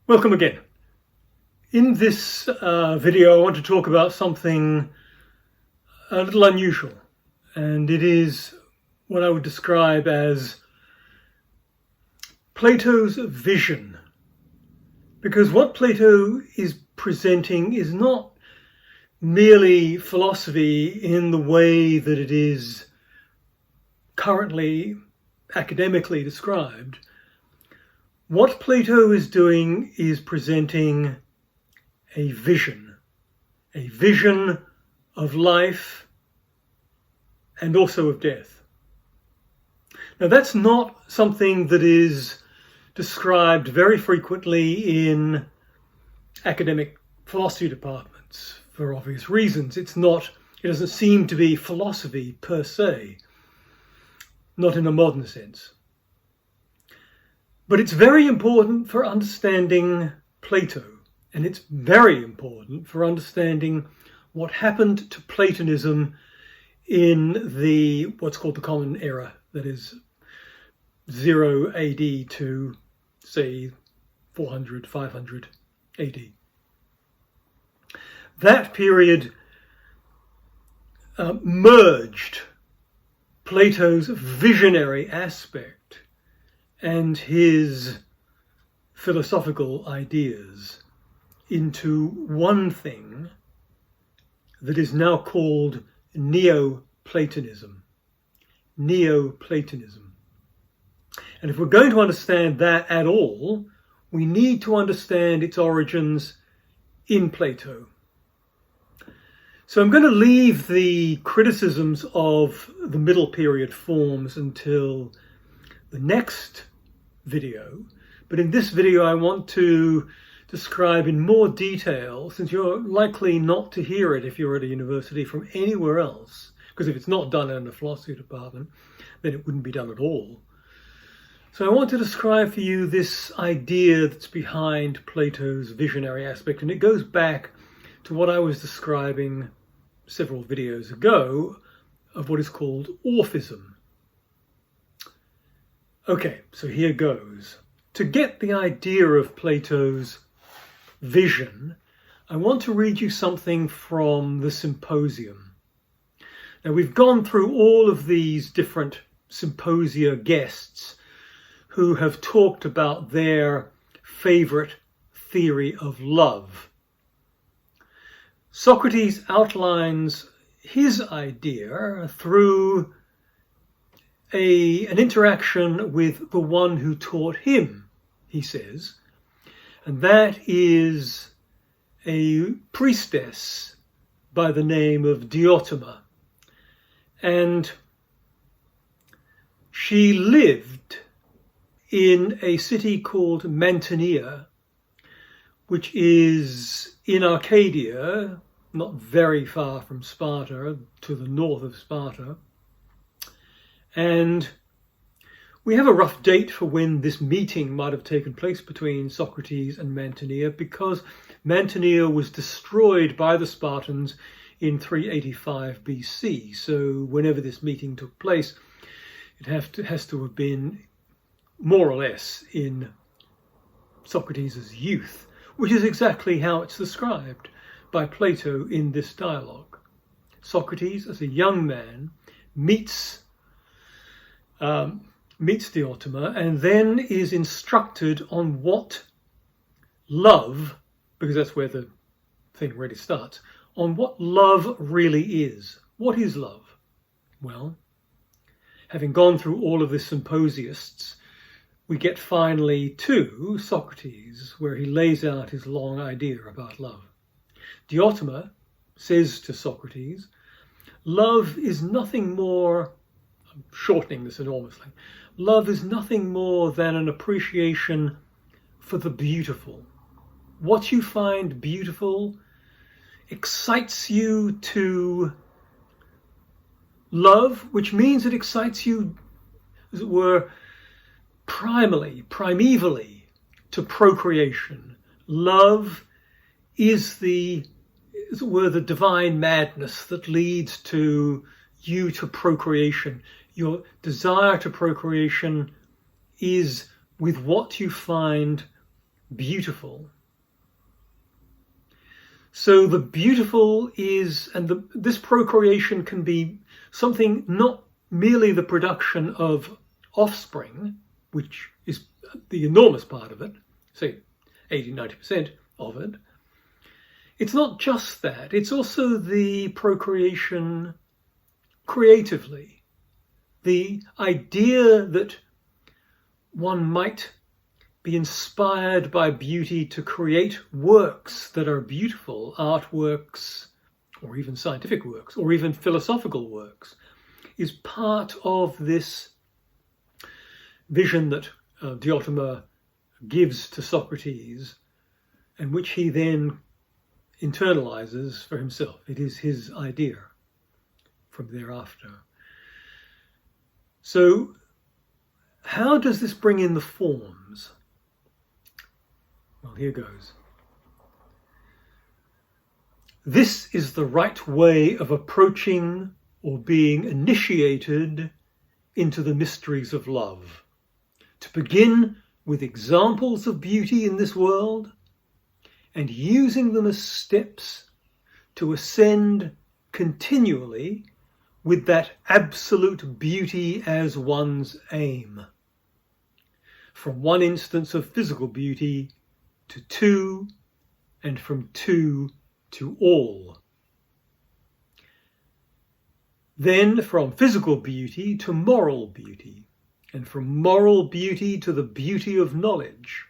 Welcome again. In this video, I want to talk about something a little unusual, and it is what I would describe as Plato's vision. Because what Plato is presenting is not merely philosophy in the way that it is currently academically described. What Plato is doing is presenting a vision of life and also of death. Now, that's not something that is described very frequently in academic philosophy departments for obvious reasons. It doesn't seem to be philosophy per se, not in a modern sense. But it's very important for understanding Plato, and it's very important for understanding what happened to Platonism in what's called the Common Era, that is 0 AD to, say, 400, 500 AD. That period merged Plato's visionary aspect and his philosophical ideas into one thing that is now called Neoplatonism. Neoplatonism. And if we're going to understand that at all, we need to understand its origins in Plato. So I'm going to leave the criticisms of the middle period forms until the next video, but in this video I want to describe in more detail, since you're likely not to hear it if you're at a university from anywhere else, because if it's not done in a philosophy department, then it wouldn't be done at all. So I want to describe for you this idea that's behind Plato's visionary aspect, and it goes back to what I was describing several videos ago of what is called orphism. Okay, so here goes. To get the idea of Plato's vision, I want to read you something from the Symposium. Now, we've gone through all of these different symposia guests who have talked about their favorite theory of love. Socrates outlines his idea through an interaction with the one who taught him, he says, and that is a priestess by the name of Diotima. And she lived in a city called Mantinea, which is in Arcadia, not very far from Sparta, to the north of Sparta. And we have a rough date for when this meeting might have taken place between Socrates and Mantinea, because Mantinea was destroyed by the Spartans in 385 BC. So whenever this meeting took place, it has to have been more or less in Socrates' youth, which is exactly how it's described by Plato in this dialogue. Socrates, as a young man, meets Diotima and then is instructed on what love, because that's where the thing really starts, on what love really is. What is love? Well, having gone through all of the symposiasts, we get finally to Socrates, where he lays out his long idea about love. Diotima says to Socrates, love is nothing more, I'm shortening this enormously, love is nothing more than an appreciation for the beautiful. What you find beautiful excites you to love, which means it excites you, as it were, primevally to procreation. Love is as it were, the divine madness that leads to you to procreation. Your desire to procreation is with what you find beautiful. So the beautiful is, and this procreation can be something not merely the production of offspring, which is the enormous part of it, say 80-90% of it. It's not just that, it's also the procreation creatively. The idea that one might be inspired by beauty to create works that are beautiful, artworks, or even scientific works, or even philosophical works, is part of this vision that Diotima gives to Socrates, and which he then internalizes for himself. It is his idea from thereafter. So, how does this bring in the forms? Well, here goes. This is the right way of approaching or being initiated into the mysteries of love. To begin with examples of beauty in this world and using them as steps to ascend continually with that absolute beauty as one's aim. From one instance of physical beauty to two, and from two to all. Then from physical beauty to moral beauty, and from moral beauty to the beauty of knowledge,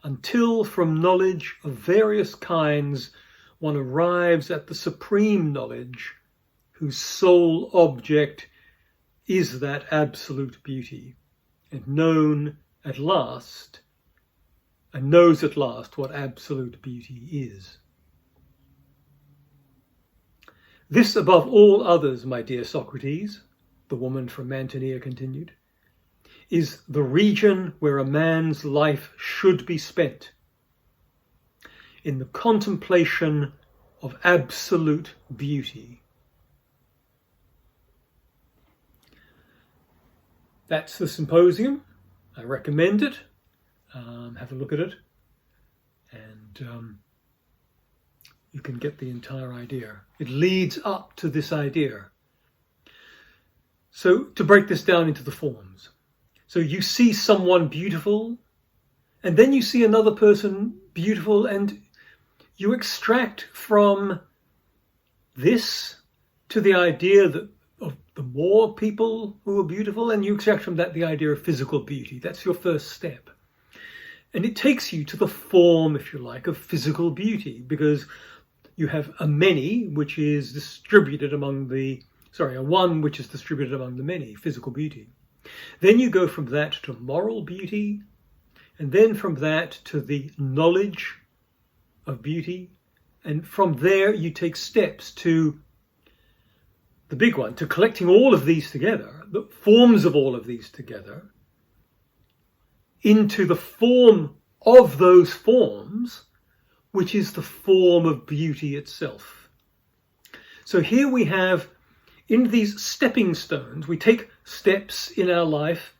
until from knowledge of various kinds one arrives at the supreme knowledge whose sole object is that absolute beauty, and knows at last what absolute beauty is. This above all others, my dear Socrates, the woman from Mantinea continued, is the region where a man's life should be spent, in the contemplation of absolute beauty. That's the symposium. I recommend it. Have a look at it, and you can get the entire idea. It leads up to this idea. So to break this down into the forms. So you see someone beautiful, and then you see another person beautiful, and you extract from this to the idea that of the more people who are beautiful, and you extract from that the idea of physical beauty. That's your first step. And it takes you to the form, if you like, of physical beauty, because you have a many, which is distributed among a one, which is distributed among the many, physical beauty. Then you go from that to moral beauty, and then from that to the knowledge of beauty. And from there you take steps to the big one, to collecting all of these together, the forms of all of these together, into the form of those forms, which is the form of beauty itself. So here we have, in these stepping stones, we take steps in our life,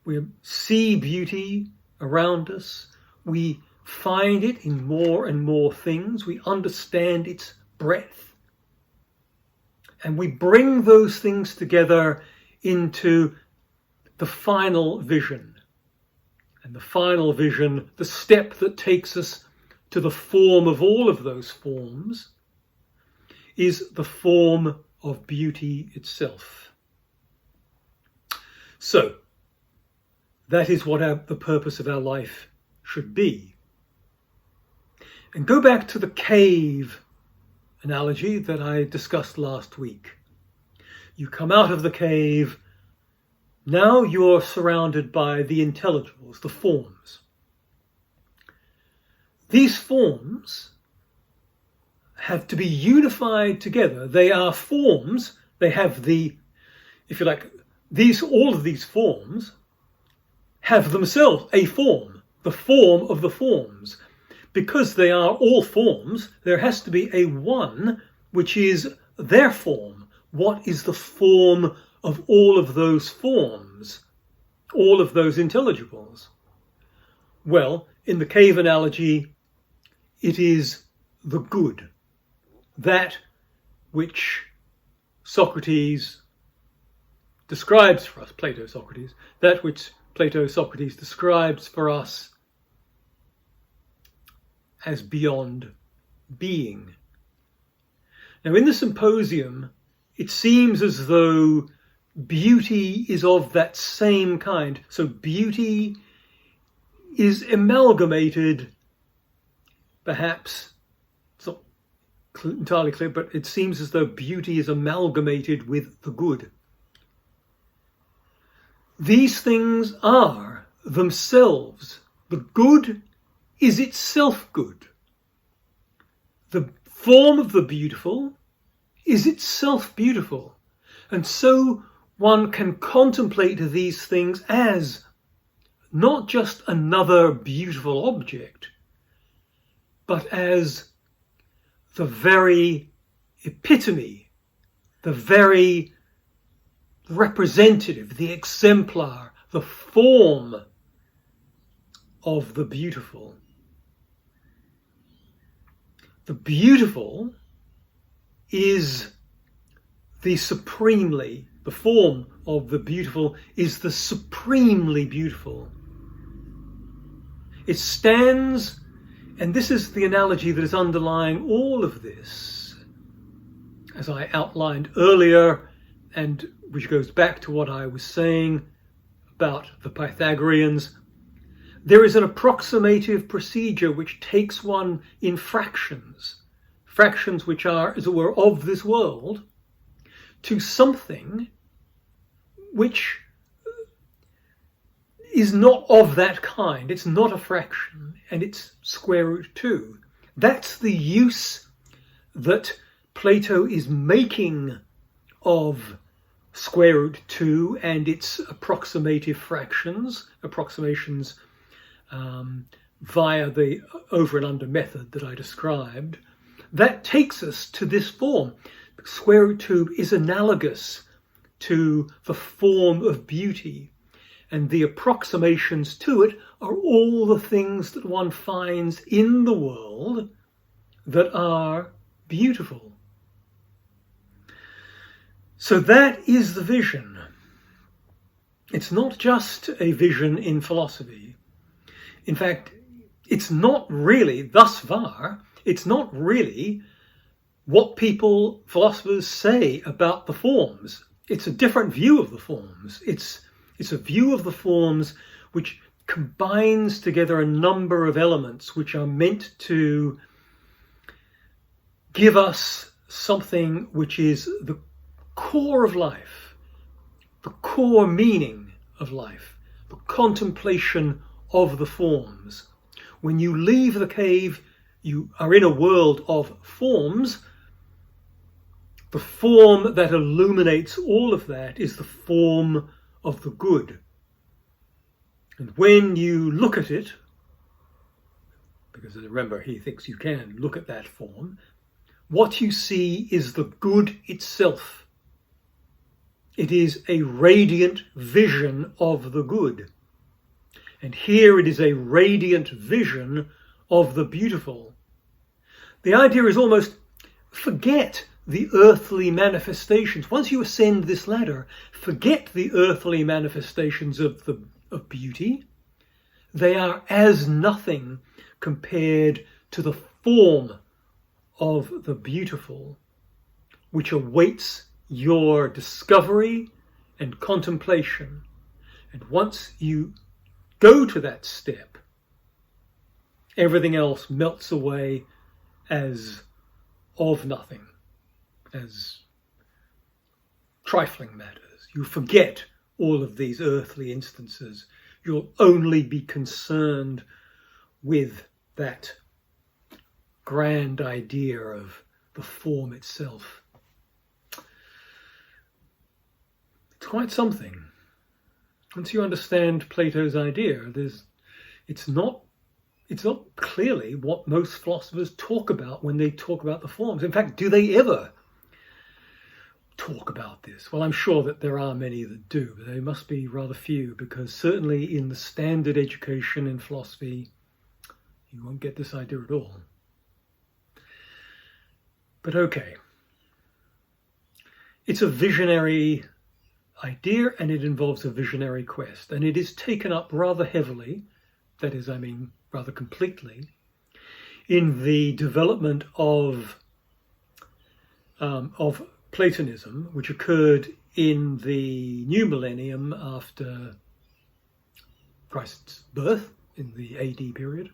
we see beauty around us, we find it in more and more things, we understand its breadth, and we bring those things together into the final vision. And the final vision, the step that takes us to the form of all of those forms, is the form of beauty itself. So, that is what the purpose of our life should be. And go back to the cave analogy that I discussed last week. You come out of the cave. Now you're surrounded by the intelligibles, the forms. These forms have to be unified together. They are forms. They have the, if you like, all of these forms have themselves a form, the form of the forms. Because they are all forms, there has to be a one which is their form. What is the form of all of those forms, all of those intelligibles? Well, in the cave analogy, it is the good, that which Socrates describes for us, Plato-Socrates, that which Plato-Socrates describes for us as beyond being. Now, in the symposium, it seems as though beauty is of that same kind. So beauty is amalgamated, perhaps, it's not entirely clear, but it seems as though beauty is amalgamated with the good. These things are themselves. The good is itself good. The form of the beautiful is itself beautiful. And so one can contemplate these things as not just another beautiful object, but as the very epitome, the very representative, the exemplar, the form of the beautiful. The beautiful is the form of the beautiful is the supremely beautiful. It stands, and this is the analogy that is underlying all of this, as I outlined earlier, and which goes back to what I was saying about the Pythagoreans. There is an approximative procedure which takes one in fractions which are, as it were, of this world, to something which is not of that kind. It's not a fraction, and it's square root 2. That's the use that Plato is making of square root 2 and its approximations via the over and under method that I described. That takes us to this form. Square root 2 is analogous to the form of beauty, and the approximations to it are all the things that one finds in the world that are beautiful. So that is the vision. It's not just a vision in philosophy. In fact, it's not really, thus far, it's not really what philosophers say about the forms. It's a different view of the forms. It's a view of the forms which combines together a number of elements which are meant to give us something which is the core of life, the core meaning of life, the contemplation of the forms. When you leave the cave, you are in a world of forms. The form that illuminates all of that is the form of the good. And when you look at it, because remember, he thinks you can look at that form, what you see is the good itself. It is a radiant vision of the good. And here it is a radiant vision of the beautiful. The idea is almost forget the earthly manifestations. Once you ascend this ladder, forget the earthly manifestations of beauty. They are as nothing compared to the form of the beautiful, which awaits your discovery and contemplation. And once you go to that step, everything else melts away as of nothing, as trifling matters. You forget all of these earthly instances. You'll only be concerned with that grand idea of the form itself. It's quite something. Once you understand Plato's idea, it's not clearly what most philosophers talk about when they talk about the forms. In fact, do they ever talk about this? Well, I'm sure that there are many that do, but they must be rather few, because certainly in the standard education in philosophy, you won't get this idea at all. But okay. It's a visionary idea, and it involves a visionary quest, and it is taken up rather heavily, that is, I mean, rather completely, in the development of Platonism, which occurred in the new millennium after Christ's birth, in the AD period,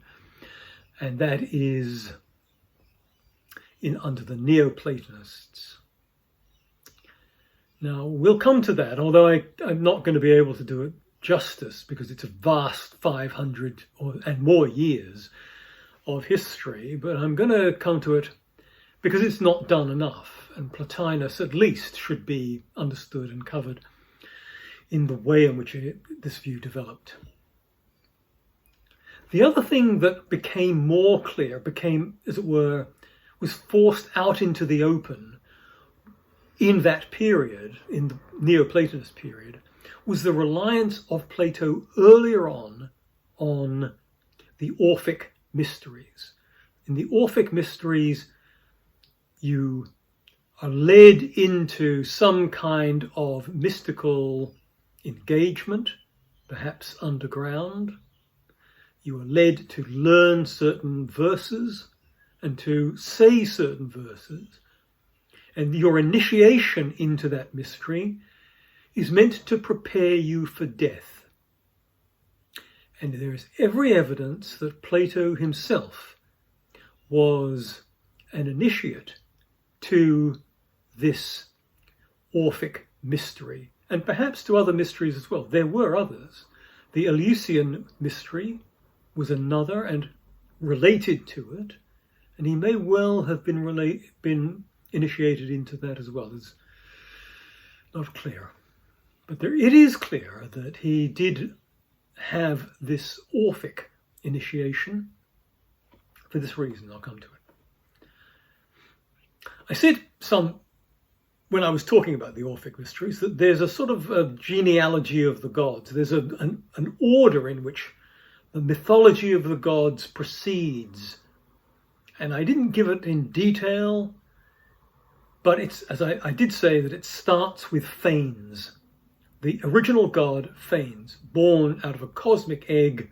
and that is under the Neoplatonists. Now, we'll come to that, although I'm not going to be able to do it justice, because it's a vast 500 and more years of history, but I'm going to come to it because it's not done enough, and Plotinus at least should be understood and covered in the way in which this view developed. The other thing that became more clear, as it were, was forced out into the open in that period, in the Neoplatonist period, was the reliance of Plato earlier on the Orphic mysteries. In the Orphic mysteries, you are led into some kind of mystical engagement, perhaps underground. You are led to learn certain verses and to say certain verses. And your initiation into that mystery is meant to prepare you for death. And there is every evidence that Plato himself was an initiate to this Orphic mystery, and perhaps to other mysteries as well. There were others. The Eleusinian mystery was another and related to it, and he may well have been initiated into that as well. It's not clear. But it is clear that he did have this Orphic initiation for this reason. I'll come to it. I said when I was talking about the Orphic mysteries, that there's a sort of a genealogy of the gods. There's an order in which the mythology of the gods proceeds. And I didn't give it in detail, but it's, as I did say, that it starts with Phanes. The original god, Phanes, born out of a cosmic egg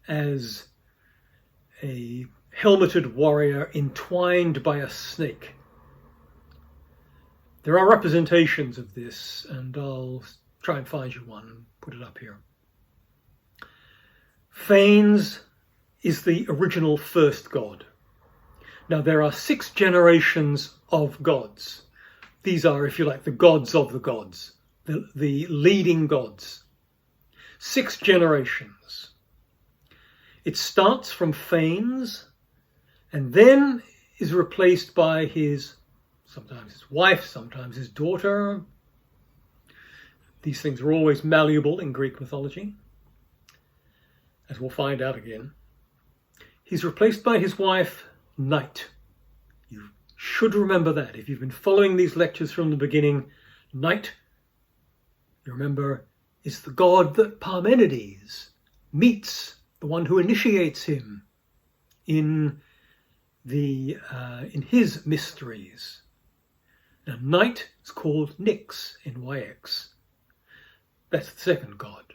as a helmeted warrior entwined by a snake. There are representations of this, and I'll try and find you one and put it up here. Phanes is the original first god. Now, there are 6 generations of gods. These are, if you like, the gods of the gods, the leading gods. 6 generations. It starts from Phanes and then is replaced by sometimes his wife, sometimes his daughter. These things are always malleable in Greek mythology, as we'll find out again. He's replaced by his wife, Night. You should remember that. If you've been following these lectures from the beginning, Night, you remember, is the god that Parmenides meets, the one who initiates him in his mysteries. Now, Night is called Nyx, Nyx. That's the second god.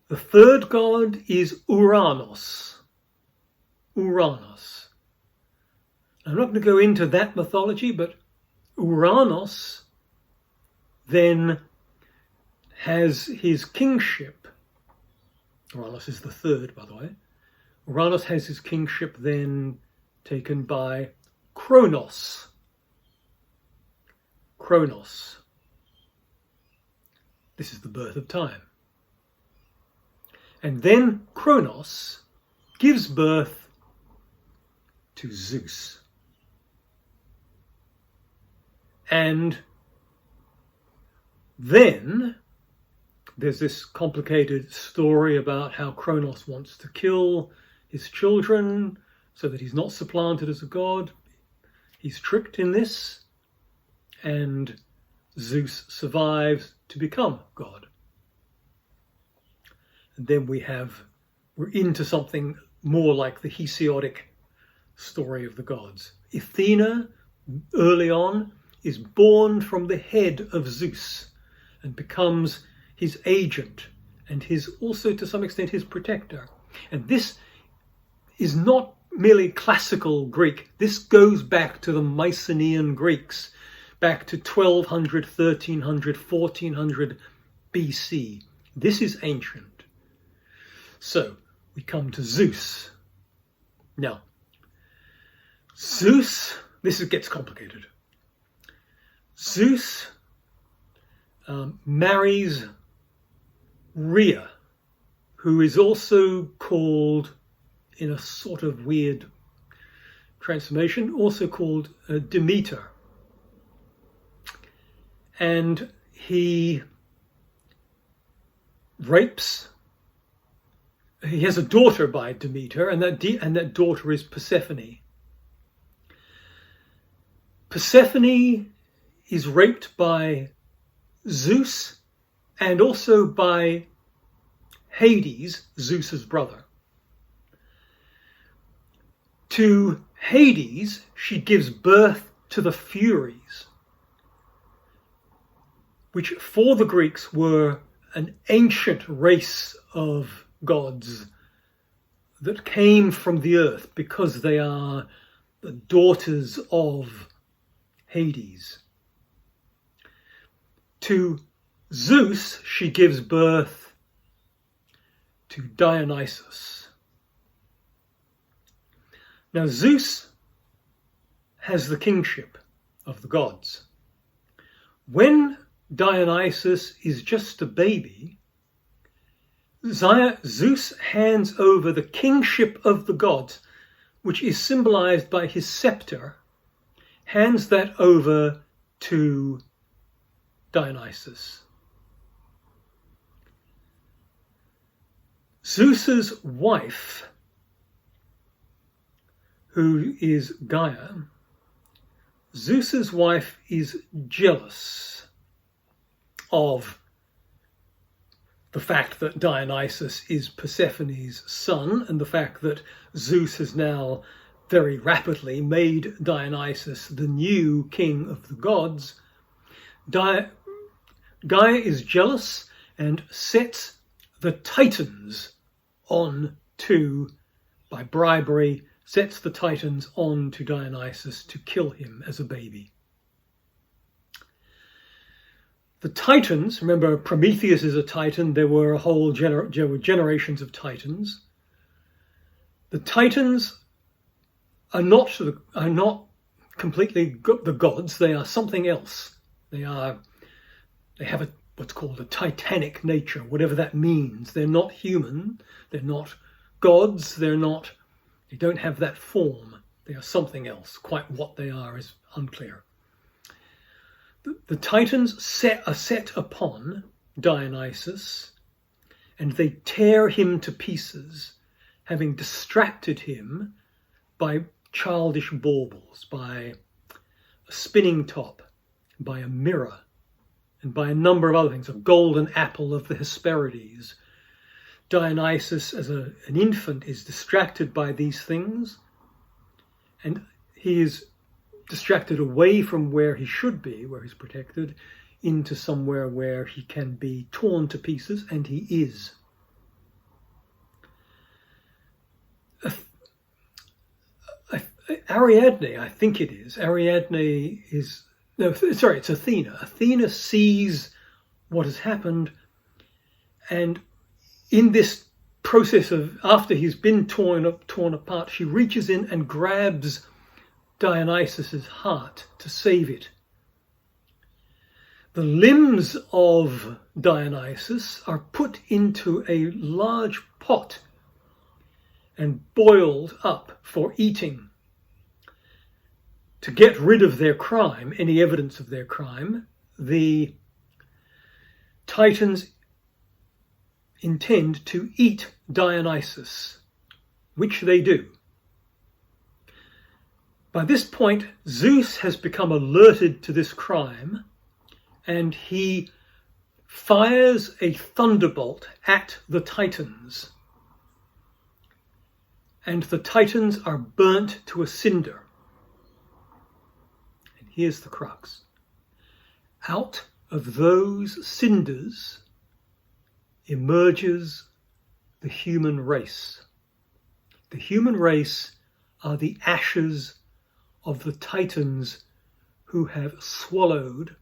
The third god is Uranos. Uranos. I'm not going to go into that mythology, but Uranos then has his kingship. Uranus is the third, by the way. Uranus has his kingship then taken by Kronos. Kronos. This is the birth of time. And then Kronos gives birth to Zeus. And then there's this complicated story about how Kronos wants to kill his children so that he's not supplanted as a god. He's tricked in this. and Zeus survives to become God. And then we're into something more like the Hesiodic story of the gods. Athena, early on, is born from the head of Zeus and becomes his agent and also to some extent his protector. And this is not merely classical Greek. This goes back to the Mycenaean Greeks, back to 1200, 1300, 1400 BC. This is ancient. So we come to Zeus. Now, Zeus, gets complicated. Zeus marries Rhea, who is also called, in a sort of weird transformation, also called Demeter. And he has a daughter by Demeter, and that daughter is Persephone. Persephone is raped by Zeus and also by Hades, Zeus's brother. To Hades, she gives birth to the Furies, which for the Greeks were an ancient race of gods that came from the earth because they are the daughters of Hades. To Zeus, she gives birth to Dionysus. Now, Zeus has the kingship of the gods. When Dionysus is just a baby, Zeus hands over the kingship of the gods, which is symbolized by his scepter, hands that over to Dionysus. Zeus's wife, who is Gaia, Zeus's wife is jealous of the fact that Dionysus is Persephone's son and the fact that Zeus has now very rapidly made Dionysus the new king of the gods. Gaia is jealous and sets the Titans by bribery, sets the Titans on to Dionysus to kill him as a baby. The Titans, remember Prometheus is a Titan, there were a whole generations of Titans. The Titans are not completely the gods, they are something else. They have what's called a titanic nature, whatever that means. They're not human, they're not gods, they don't have that form. They are something else. Quite what they are is unclear. The Titans are set upon Dionysus, and they tear him to pieces, having distracted him by childish baubles, by a spinning top, by a mirror, and by a number of other things, a golden apple of the Hesperides. Dionysus, as an infant, is distracted by these things, and he is distracted away from where he should be, where he's protected, into somewhere where he can be torn to pieces, and he is. Ariadne, I think it is. It's Athena. Athena sees what has happened, and in this process of, after he's been torn apart, she reaches in and grabs Dionysus's heart to save it. The limbs of Dionysus are put into a large pot and boiled up for eating. To get rid of their crime, any evidence of their crime, the Titans intend to eat Dionysus, which they do. By this point, Zeus has become alerted to this crime, and he fires a thunderbolt at the Titans. And the Titans are burnt to a cinder. And here's the crux. Out of those cinders emerges the human race. The human race are the ashes of the Titans who have swallowed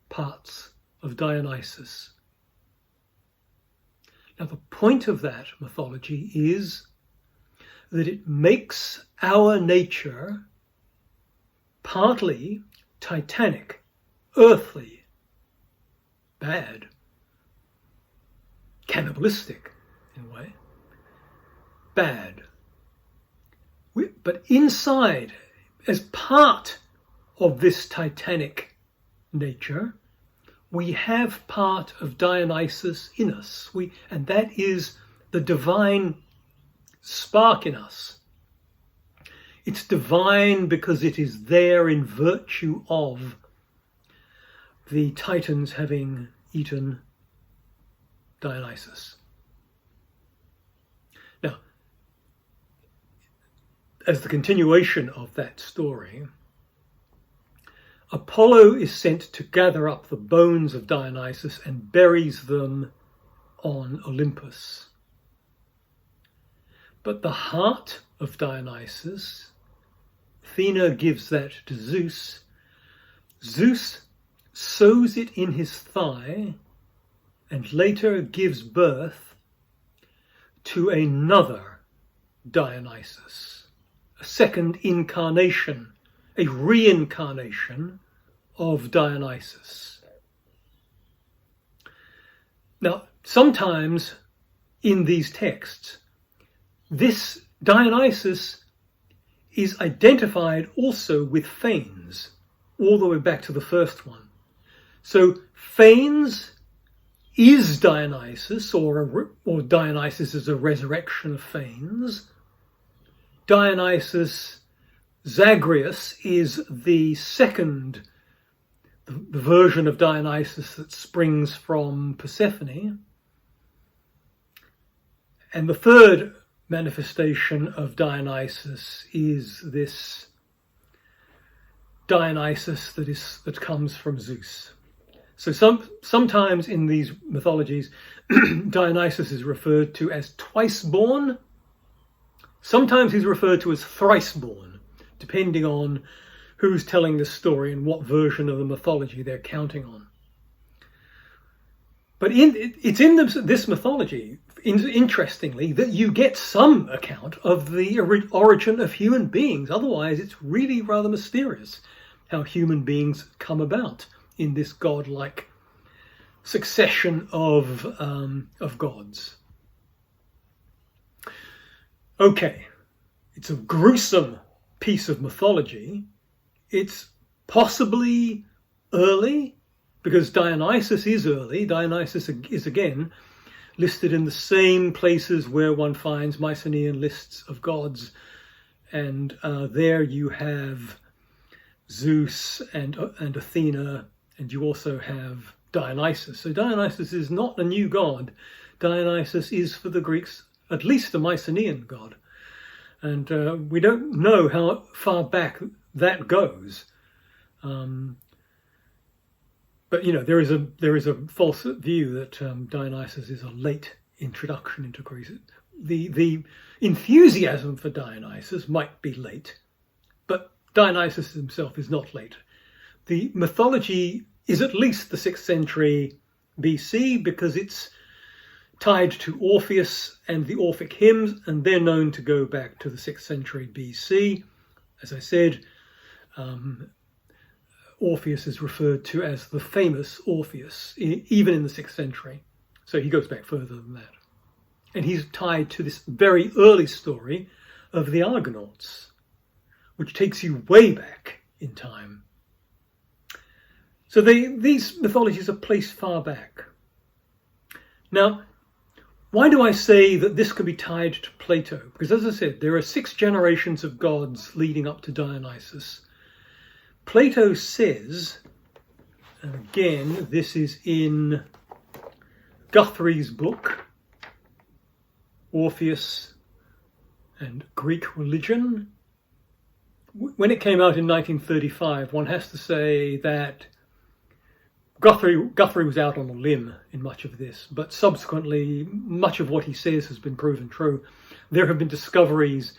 parts of Dionysus. Now, the point of that mythology is that it makes our nature partly titanic, earthly, bad, cannibalistic in a way, bad. But inside, as part of this titanic nature, we have part of Dionysus in us, and that is the divine spark in us. It's divine because it is there in virtue of the Titans having eaten Dionysus. Now, as the continuation of that story, Apollo is sent to gather up the bones of Dionysus and buries them on Olympus. But the heart of Dionysus, Athena gives that to Zeus. Zeus sews it in his thigh and later gives birth to another Dionysus, a second incarnation, a reincarnation of Dionysus. Now, sometimes in these texts, this Dionysus is identified also with Phanes, all the way back to the first one. So Phanes is Dionysus, or Dionysus is a resurrection of Phanes. Dionysus Zagreus is the second, the version of Dionysus that springs from Persephone. And the third manifestation of Dionysus is this Dionysus that comes from Zeus. So sometimes in these mythologies, Dionysus is referred to as twice born. Sometimes he's referred to as thrice born, depending on who's telling the story and what version of the mythology they're counting on. But it's in this mythology, interestingly, that you get some account of the origin of human beings. Otherwise, it's really rather mysterious how human beings come about in this godlike succession of gods. Okay, it's a gruesome piece of mythology. It's possibly early, because Dionysus is early. Dionysus is again listed in the same places where one finds Mycenaean lists of gods. And there you have Zeus and Athena, and you also have Dionysus. So Dionysus is not a new god. Dionysus is, for the Greeks, at least a Mycenaean god. And we don't know how far back that goes. But, you know, there is a false view that Dionysus is a late introduction into Greece. The enthusiasm for Dionysus might be late, but Dionysus himself is not late. The mythology is at least the 6th century BC because it's tied to Orpheus and the Orphic hymns, and they're known to go back to the 6th century BC. As I said, Orpheus is referred to as the famous Orpheus, even in the 6th century. So he goes back further than that. And he's tied to this very early story of the Argonauts, which takes you way back in time. So these mythologies are placed far back. Now, Why do I say that this can be tied to Plato? Because as I said, there are 6 generations of gods leading up to Dionysus. Plato says, and again, this is in Guthrie's book, Orpheus and Greek Religion. When it came out in 1935, one has to say that Guthrie was out on a limb in much of this, but subsequently much of what he says has been proven true. There have been discoveries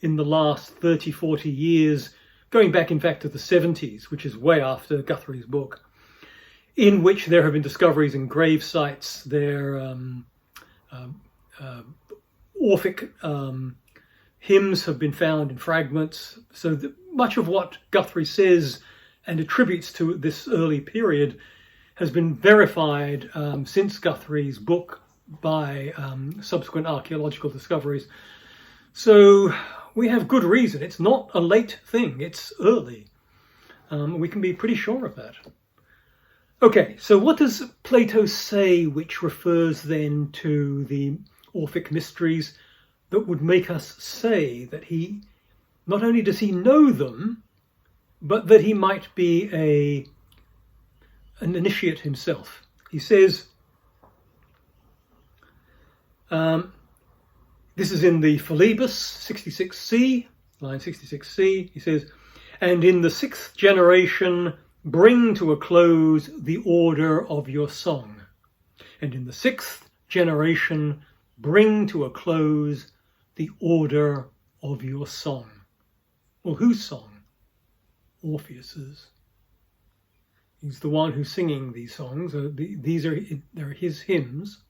in the last 30, 40 years, going back in fact to the 70s, which is way after Guthrie's book, in which there have been discoveries in grave sites. Their Orphic hymns have been found in fragments. So much of what Guthrie says and attributes to this early period has been verified since Guthrie's book by subsequent archaeological discoveries. So we have good reason. It's not a late thing, it's early. We can be pretty sure of that. Okay, so what does Plato say which refers then to the Orphic mysteries that would make us say that he, not only does he know them, but that he might be an initiate himself? He says, this is in the Philebus 66c, line 66c, he says, and in the 6th generation bring to a close the order of your song. And in the 6th generation bring to a close the order of your song. Well, whose song? Orpheus's. He's the one who's singing these songs. They're his hymns,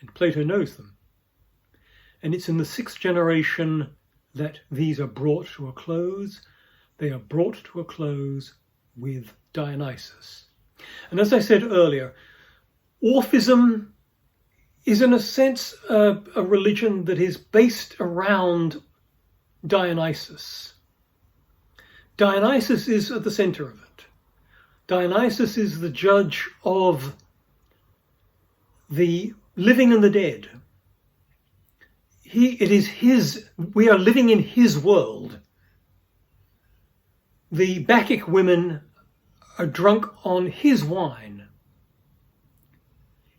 and Plato knows them. And it's in the 6th generation that these are brought to a close. They are brought to a close with Dionysus. And as I said earlier, Orphism is in a sense a religion that is based around Dionysus. Dionysus is at the center of it. Dionysus is the judge of the living and the dead. We are living in his world. The Bacchic women are drunk on his wine.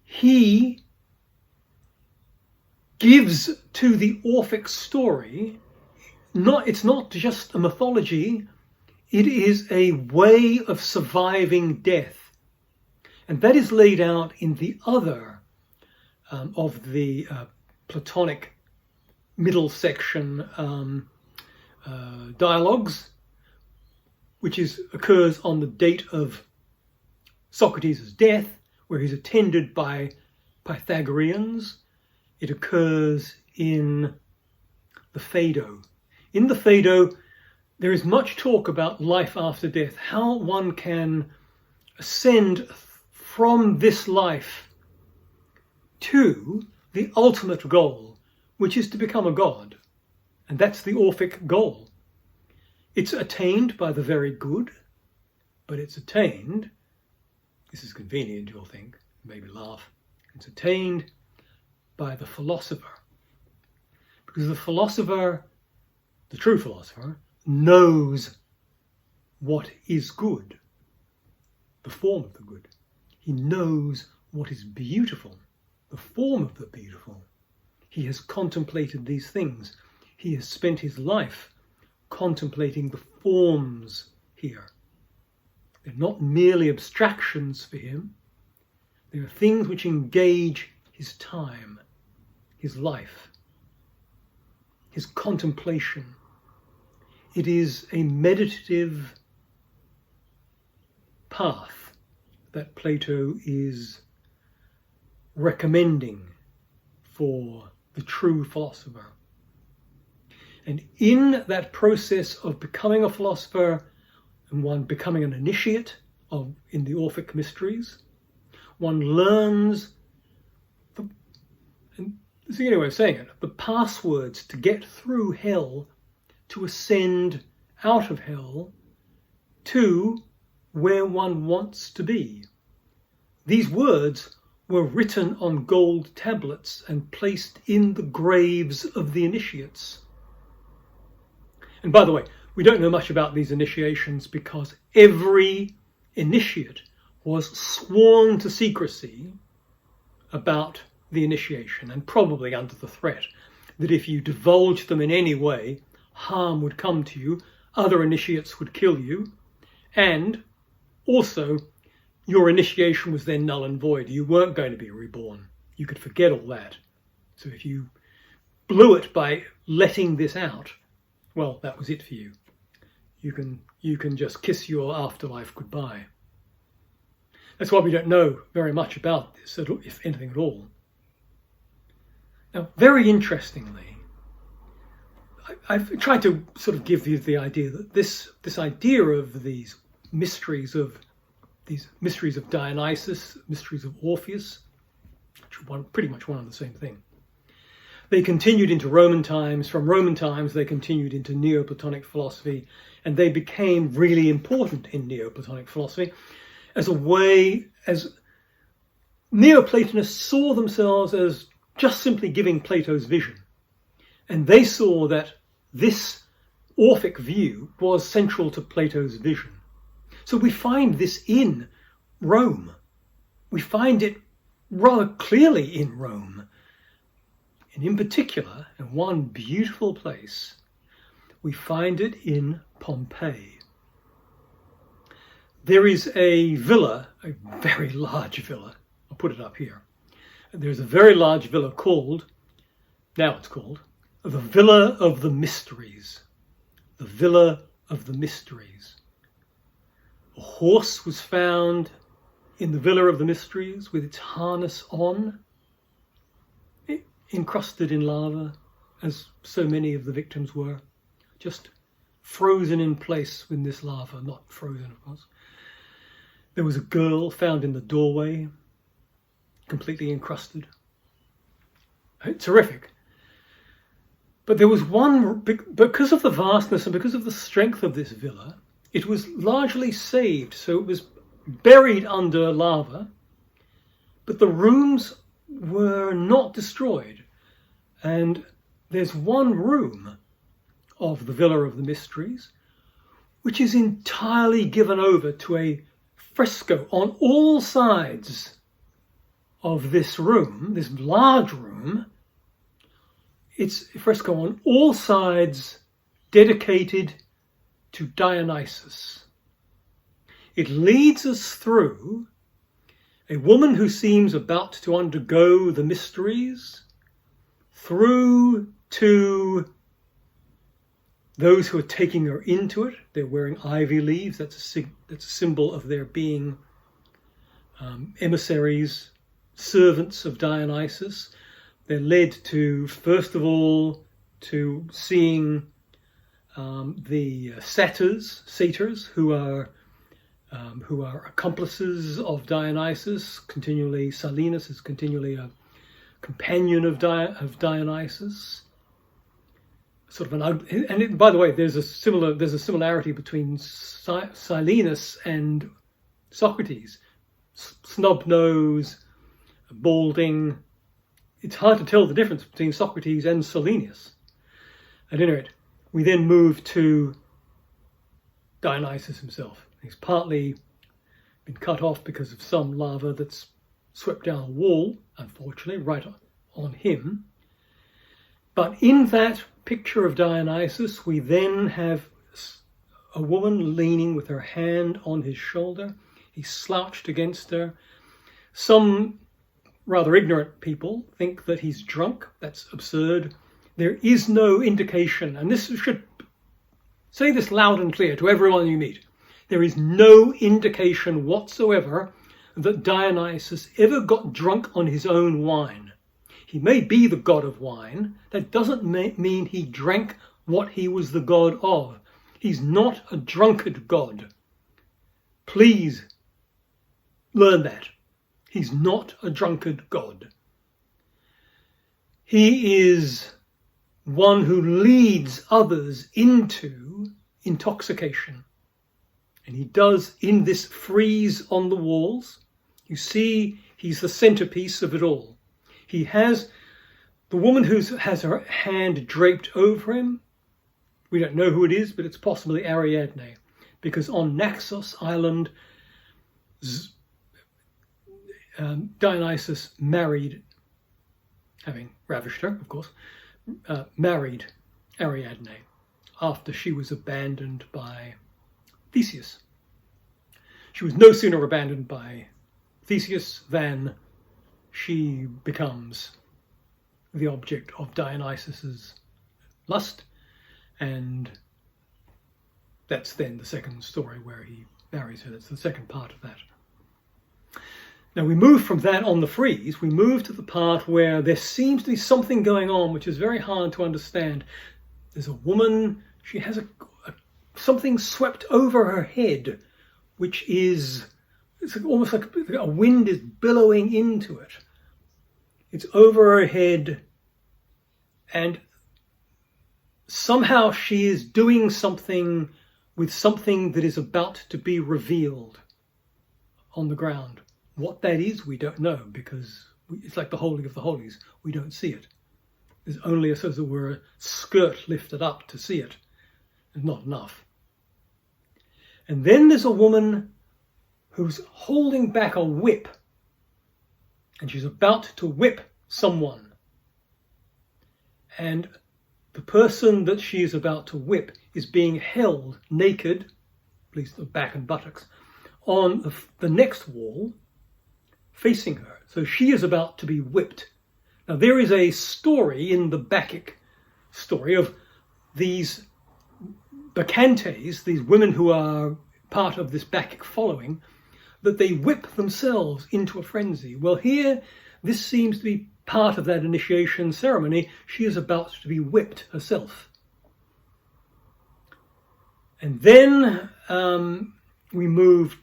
He gives to the Orphic story, it's not just a mythology, it is a way of surviving death. And that is laid out in the other of the Platonic middle section dialogues, which occurs on the date of Socrates' death, where he's attended by Pythagoreans. It occurs in the Phaedo. In the Phaedo, there is much talk about life after death, how one can ascend from this life to the ultimate goal, which is to become a god. And that's the Orphic goal. It's attained by the very good, but it's attained, this is convenient, you'll think, maybe laugh, it's attained by the philosopher. Because the philosopher, the true philosopher, knows what is good, the form of the good. He knows what is beautiful, the form of the beautiful. He has contemplated these things. He has spent his life contemplating the forms here. They're not merely abstractions for him. They are things which engage his time, his life, his contemplation. It is a meditative path that Plato is recommending for the true philosopher. And in that process of becoming a philosopher and one becoming an initiate in the Orphic mysteries, one learns, and this is the only way of saying it, the passwords to get through hell, to ascend out of hell to where one wants to be. These words were written on gold tablets and placed in the graves of the initiates. And by the way, we don't know much about these initiations because every initiate was sworn to secrecy about the initiation, and probably under the threat that if you divulged them in any way, harm would come to you, other initiates would kill you, and also your initiation was then null and void. You weren't going to be reborn. You could forget all that. So if you blew it by letting this out, well, that was it for you. You can just kiss your afterlife goodbye. That's why we don't know very much about this, if anything at all. Now, very interestingly, I've tried to sort of give you the idea that this idea of these mysteries of Dionysus, mysteries of Orpheus, which are pretty much one and the same thing. They continued into Roman times. From Roman times, they continued into Neoplatonic philosophy, and they became really important in Neoplatonic philosophy as Neoplatonists saw themselves as just simply giving Plato's vision. And they saw that this Orphic view was central to Plato's vision. So we find this in Rome. We find it rather clearly in Rome. And in particular, in one beautiful place, we find it in Pompeii. There is a villa, a very large villa. I'll put it up here. There's a very large villa called the Villa of the Mysteries. The Villa of the Mysteries. A horse was found in the Villa of the Mysteries with its harness on, encrusted in lava, as so many of the victims were, just frozen in place with this lava, not frozen, of course. There was a girl found in the doorway, completely encrusted. Terrific. But there was one, because of the vastness and because of the strength of this villa, it was largely saved. So it was buried under lava, but the rooms were not destroyed. And there's one room of the Villa of the Mysteries which is entirely given over to a fresco on all sides of this room, this large room. It's a fresco on all sides dedicated to Dionysus. It leads us through a woman who seems about to undergo the mysteries, through to those who are taking her into it. They're wearing ivy leaves. That's a symbol of their being emissaries, servants of Dionysus. They're led to, first of all, to seeing the satyrs who are accomplices of Dionysus. Continually, Silenus is continually a companion of Dionysus. Sort of by the way, there's a similarity between Silenus and Socrates. Snub nose, balding. It's hard to tell the difference between Socrates and Silenus. At any rate, we then move to Dionysus himself. He's partly been cut off because of some lava that's swept down a wall, unfortunately, right on him. But in that picture of Dionysus, we then have a woman leaning with her hand on his shoulder. He's slouched against her. Some rather ignorant people think that he's drunk. That's absurd. There is no indication, and this should say this loud and clear to everyone you meet. There is no indication whatsoever that Dionysus ever got drunk on his own wine. He may be the god of wine. That doesn't mean he drank what he was the god of. He's not a drunkard god. Please learn that. He's not a drunkard god. He is one who leads others into intoxication. And he does in this frieze on the walls. You see He's the centerpiece of it all. He has the woman who has her hand draped over him. We don't know who it is, but it's possibly Ariadne, because on Naxos Island, Dionysus married, having ravished her, of course, married Ariadne after she was abandoned by Theseus. She was no sooner abandoned by Theseus than she becomes the object of Dionysus's lust, and that's then the second story where he marries her. That's the second part of that. Now we move from that on the frieze, we move to the part where there seems to be something going on which is very hard to understand. There's a woman, she has something swept over her head, which is, it's almost like a wind is billowing into it. It's over her head, and somehow she is doing something with something that is about to be revealed on the ground. What that is, we don't know, because it's like the Holy of the Holies. We don't see it. There's only, as it were, a skirt lifted up to see it. It's not enough. And then there's a woman who's holding back a whip, and she's about to whip someone. And the person that she is about to whip is being held naked, at least the back and buttocks, on the next wall, facing her. So she is about to be whipped. Now there is a story in the Bacchic story of these bacchantes, these women who are part of this Bacchic following, that they whip themselves into a frenzy. Well, here, this seems to be part of that initiation ceremony. She is about to be whipped herself. And then we move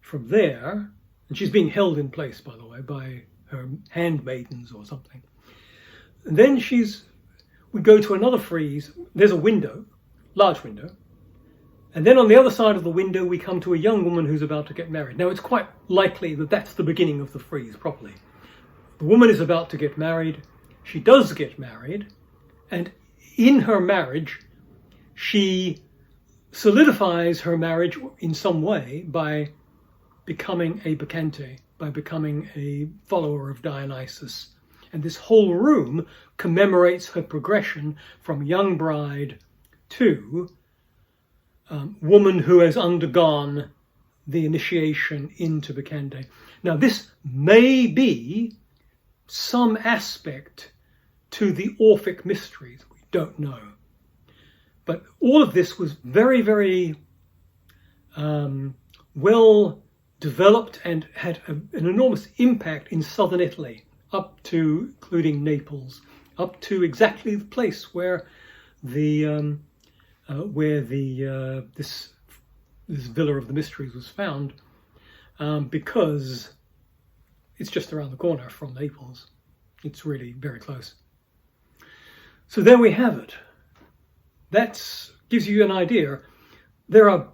from there, and she's being held in place, by the way, by her handmaidens or something. And then we go to another frieze. There's a window, large window. And then on the other side of the window, we come to a young woman who's about to get married. Now, it's quite likely that that's the beginning of the frieze, properly. The woman is about to get married. She does get married. And in her marriage, she solidifies her marriage in some way by becoming a bacchante, by becoming a follower of Dionysus. And this whole room commemorates her progression from young bride to woman who has undergone the initiation into bacchante. Now, this may be some aspect to the Orphic mysteries. We don't know. But all of this was very, very well developed and had an enormous impact in southern Italy, up to including Naples, up to exactly the place where this Villa of the Mysteries was found, because it's just around the corner from Naples. It's really very close. So there we have it. That gives you an idea. There are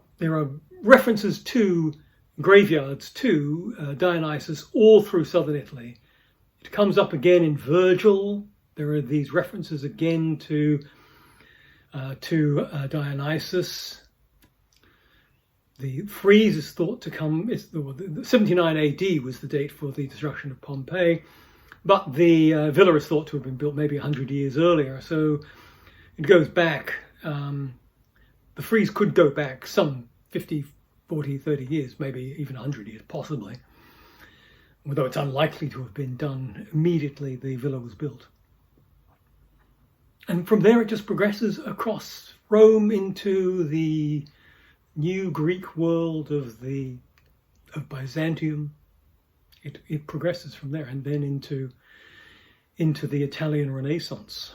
references to graveyards to Dionysus all through southern Italy. It comes up again in Virgil. There are these references again to Dionysus. The frieze is thought to come, 79 AD was the date for the destruction of Pompeii, but the villa is thought to have been built maybe 100 years earlier, so it goes back, the frieze could go back some 50, 40, 30 years, maybe even 100 years, possibly, although it's unlikely to have been done immediately the villa was built. And from there it just progresses across Rome into the new Greek world of Byzantium. It progresses from there and then into the Italian Renaissance.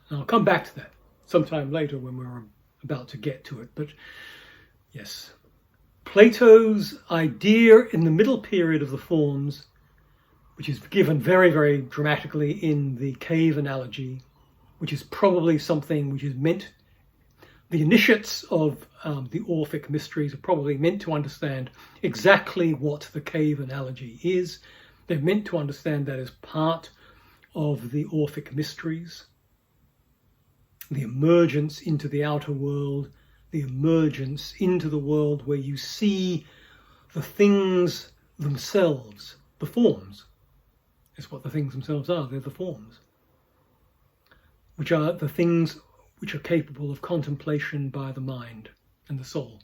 And I'll come back to that sometime later when we're about to get to it. But yes, Plato's idea in the middle period of the forms, which is given very, very dramatically in the cave analogy, which is probably something which is meant The initiates of the Orphic mysteries are probably meant to understand exactly what the cave analogy is. They're meant to understand that as part of the Orphic mysteries. The emergence into the outer world, the emergence into the world where you see the things themselves, the forms. Is what the things themselves are. They're the forms, which are the things which are capable of contemplation by the mind and the soul.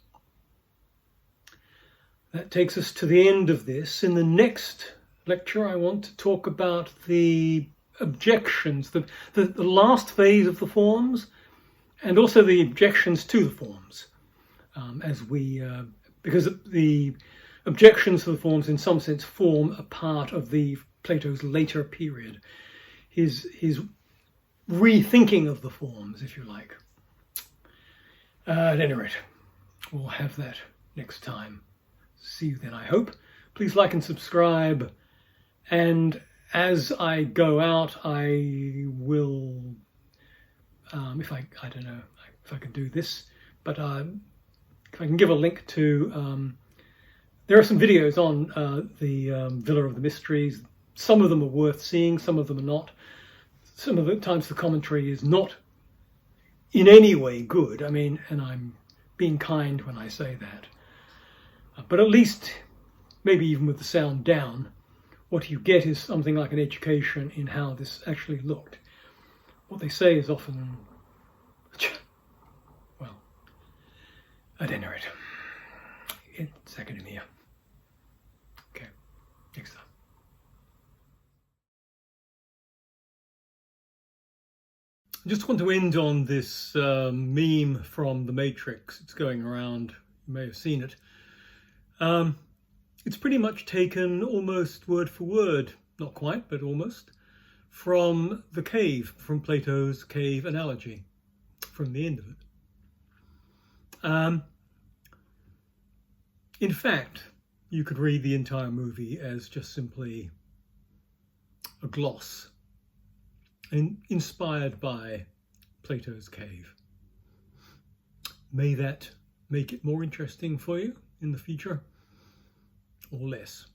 That takes us to the end of this. In the next lecture, I want to talk about the objections, the last phase of the forms, and also the objections to the forms, because the objections to the forms in some sense form a part of Plato's later period, his rethinking of the forms, if you like. At any rate, we'll have that next time. See you then, I hope. Please like and subscribe, and as I go out, I will, I don't know if I can do this, but if I can give a link to, there are some videos on the Villa of the Mysteries. Some of them are worth seeing, some of them are not. Some of the times the commentary is not in any way good. I mean, and I'm being kind when I say that. But at least, maybe even with the sound down, what you get is something like an education in how this actually looked. What they say is often, well, at any rate, it's academia. Okay, next time. I just want to end on this meme from The Matrix. It's going around, you may have seen it. It's pretty much taken almost word for word, not quite, but almost, from the cave, from Plato's cave analogy, from the end of it. In fact, you could read the entire movie as just simply a gloss, inspired by Plato's cave. May that make it more interesting for you in the future, or less.